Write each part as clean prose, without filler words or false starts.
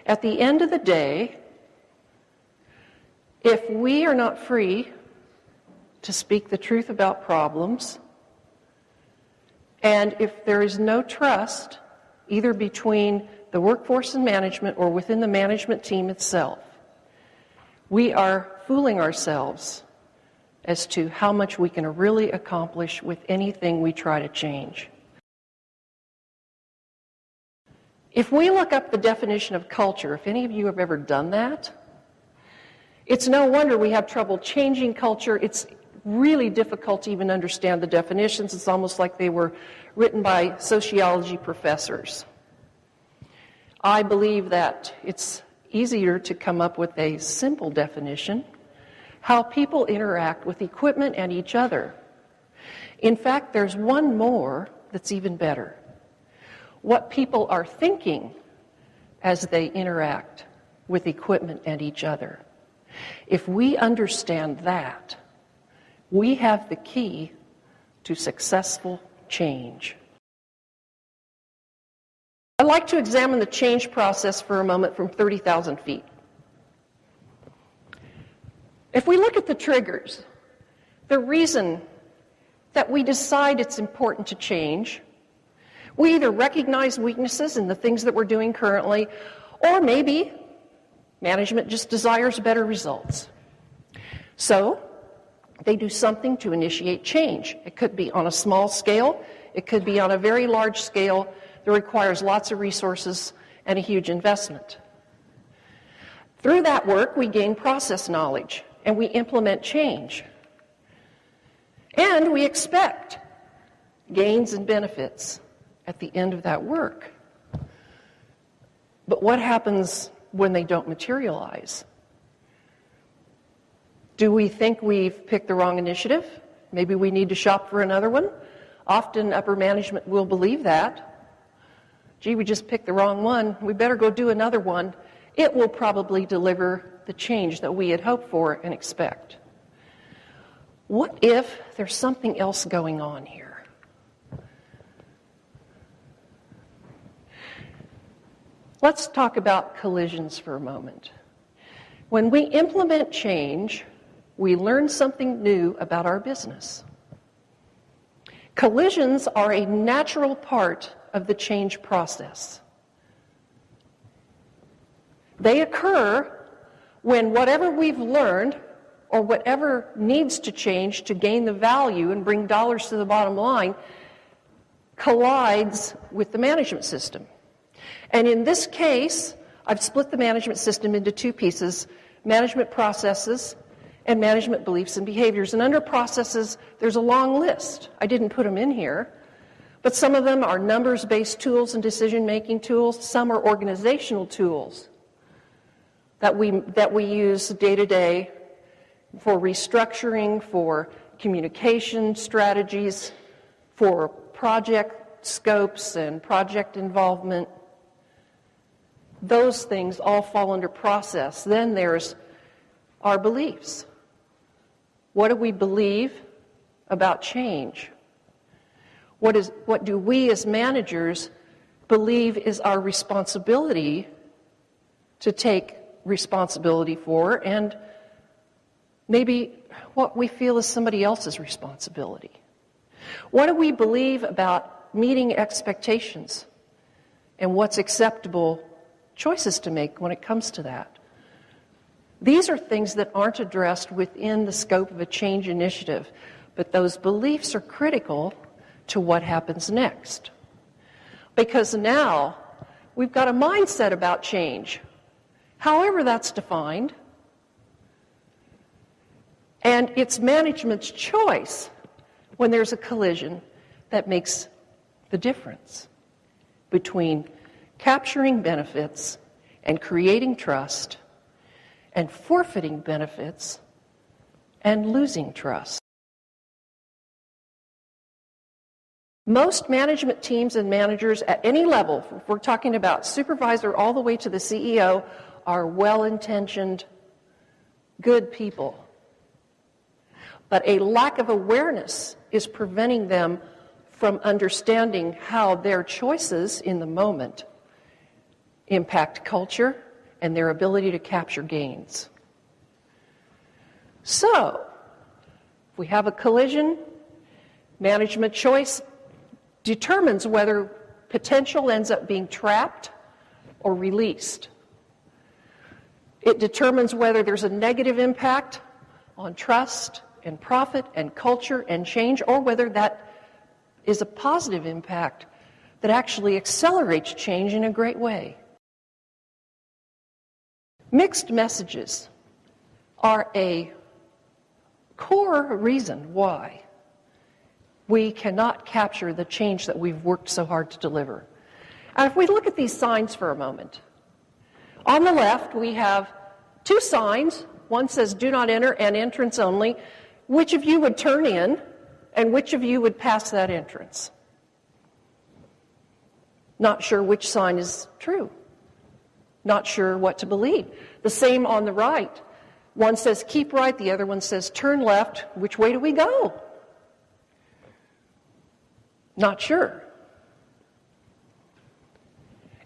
At the end of the day, if we are not free to speak the truth about problems, and if there is no trust, either between the workforce and management or within the management team itself, we are fooling ourselves as to how much we can really accomplish with anything we try to change. If we look up the definition of culture, if any of you have ever done that, it's no wonder we have trouble changing culture. It's really difficult to even understand the definitions. It's almost like they were written by sociology professors. I believe that it's easier to come up with a simple definition: how people interact with equipment and each other. In fact, there's one more that's even better: what people are thinking as they interact with equipment and each other. If we understand that, we have the key to successful change. I'd like to examine the change process for a moment from 30,000 feet. If we look at the triggers, the reason that we decide it's important to change, we either recognize weaknesses in the things that we're doing currently, or maybe management just desires better results. So they do something to initiate change. It could be on a small scale, it could be on a very large scale that requires lots of resources and a huge investment. Through that work, we gain process knowledge and we implement change. And we expect gains and benefits at the end of that work. But what happens when they don't materialize? Do we think we've picked the wrong initiative? Maybe we need to shop for another one? Often upper management will believe that. Gee, we just picked the wrong one. We better go do another one. It will probably deliver the change that we had hoped for and expect. What if there's something else going on here? Let's talk about collisions for a moment. When we implement change, we learn something new about our business. Collisions are a natural part of the change process. They occur when whatever we've learned or whatever needs to change to gain the value and bring dollars to the bottom line collides with the management system. And in this case, I've split the management system into two pieces: management processes and management beliefs and behaviors. And under processes, there's a long list. I didn't put them in here, but some of them are numbers-based tools and decision-making tools. Some are organizational tools that we use day-to-day for restructuring, for communication strategies, for project scopes and project involvement. Those things all fall under process. Then there's our beliefs. What do we believe about change? What do we as managers believe is our responsibility to take responsibility for, and maybe what we feel is somebody else's responsibility? What do we believe about meeting expectations and what's acceptable choices to make when it comes to that? These are things that aren't addressed within the scope of a change initiative, but those beliefs are critical to what happens next. Because now we've got a mindset about change, however that's defined, and it's management's choice when there's a collision that makes the difference between capturing benefits and creating trust, and forfeiting benefits and losing trust. Most management teams and managers at any level, if we're talking about supervisor all the way to the CEO, are well-intentioned, good people. But a lack of awareness is preventing them from understanding how their choices in the moment impact culture, and their ability to capture gains. So, if we have a collision, management choice determines whether potential ends up being trapped or released. It determines whether there's a negative impact on trust and profit and culture and change, or whether that is a positive impact that actually accelerates change in a great way. Mixed messages are a core reason why we cannot capture the change that we've worked so hard to deliver. And if we look at these signs for a moment, on the left we have two signs. One says do not enter and entrance only. Which of you would turn in and which of you would pass that entrance? Not sure which sign is true. Not sure what to believe. The same on the right. One says keep right, the other one says turn left. Which way do we go? Not sure.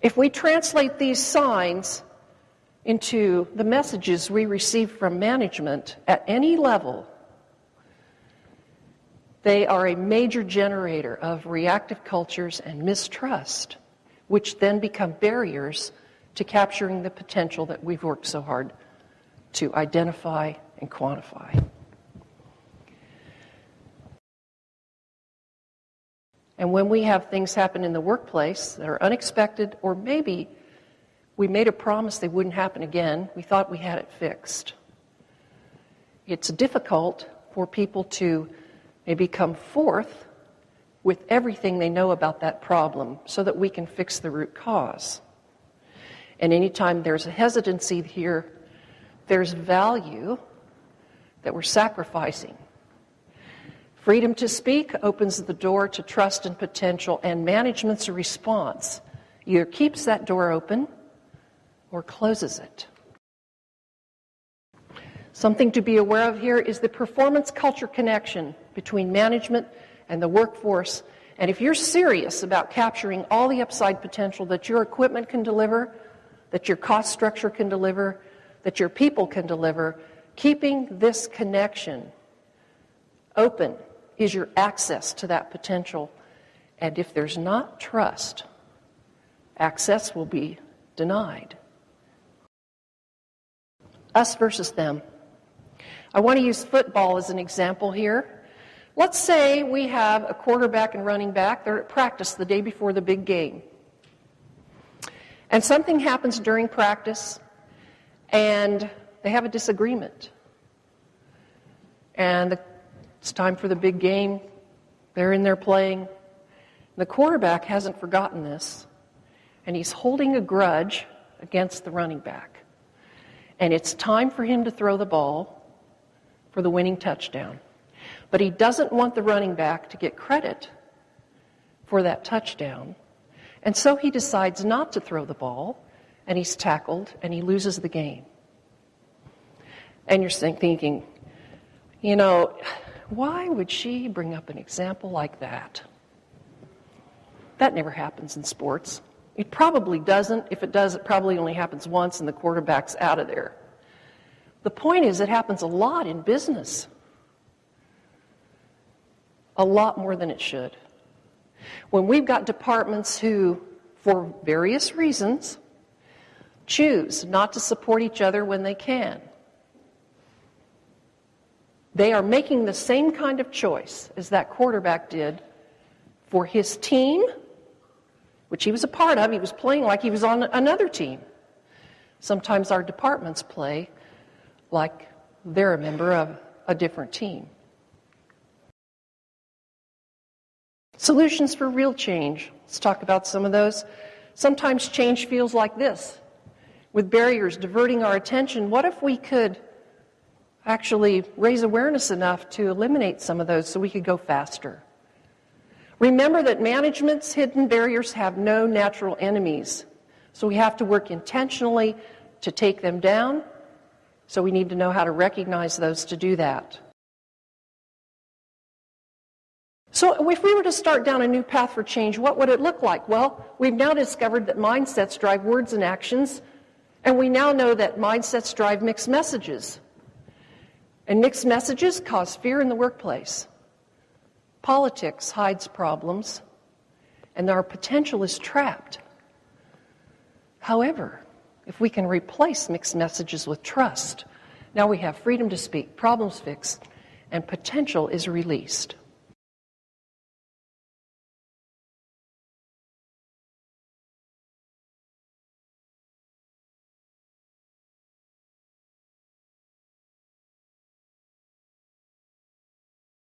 If we translate these signs into the messages we receive from management at any level, they are a major generator of reactive cultures and mistrust, which then become barriers to capturing the potential that we've worked so hard to identify and quantify. And when we have things happen in the workplace that are unexpected, or maybe we made a promise they wouldn't happen again, we thought we had it fixed, it's difficult for people to maybe come forth with everything they know about that problem so that we can fix the root cause. And anytime there's a hesitancy here, there's value that we're sacrificing. Freedom to speak opens the door to trust and potential, and management's response either keeps that door open or closes it. Something to be aware of here is the performance culture connection between management and the workforce. And if you're serious about capturing all the upside potential that your equipment can deliver, that your cost structure can deliver, that your people can deliver, keeping this connection open is your access to that potential. And if there's not trust, access will be denied. Us versus them. I want to use football as an example here. Let's say we have a quarterback and running back. They're at practice the day before the big game. And something happens during practice, and they have a disagreement. And it's time for the big game. They're in there playing. The quarterback hasn't forgotten this, and he's holding a grudge against the running back. And it's time for him to throw the ball for the winning touchdown. But he doesn't want the running back to get credit for that touchdown. And so he decides not to throw the ball, and he's tackled, and he loses the game. And you're thinking, you know, why would she bring up an example like that? That never happens in sports. It probably doesn't. If it does, it probably only happens once, and the quarterback's out of there. The point is, it happens a lot in business. A lot more than it should. When we've got departments who, for various reasons, choose not to support each other when they can, they are making the same kind of choice as that quarterback did for his team, which he was a part of. He was playing like he was on another team. Sometimes our departments play like they're a member of a different team. Solutions for real change. Let's talk about some of those. Sometimes change feels like this, with barriers diverting our attention. What if we could actually raise awareness enough to eliminate some of those so we could go faster? Remember that management's hidden barriers have no natural enemies, so we have to work intentionally to take them down, so we need to know how to recognize those to do that. So if we were to start down a new path for change, what would it look like? Well, we've now discovered that mindsets drive words and actions, And we now know that mindsets drive mixed messages. And mixed messages cause fear in the workplace. Politics hides problems, and our potential is trapped. However, if we can replace mixed messages with trust, now we have freedom to speak, problems fixed, and potential is released.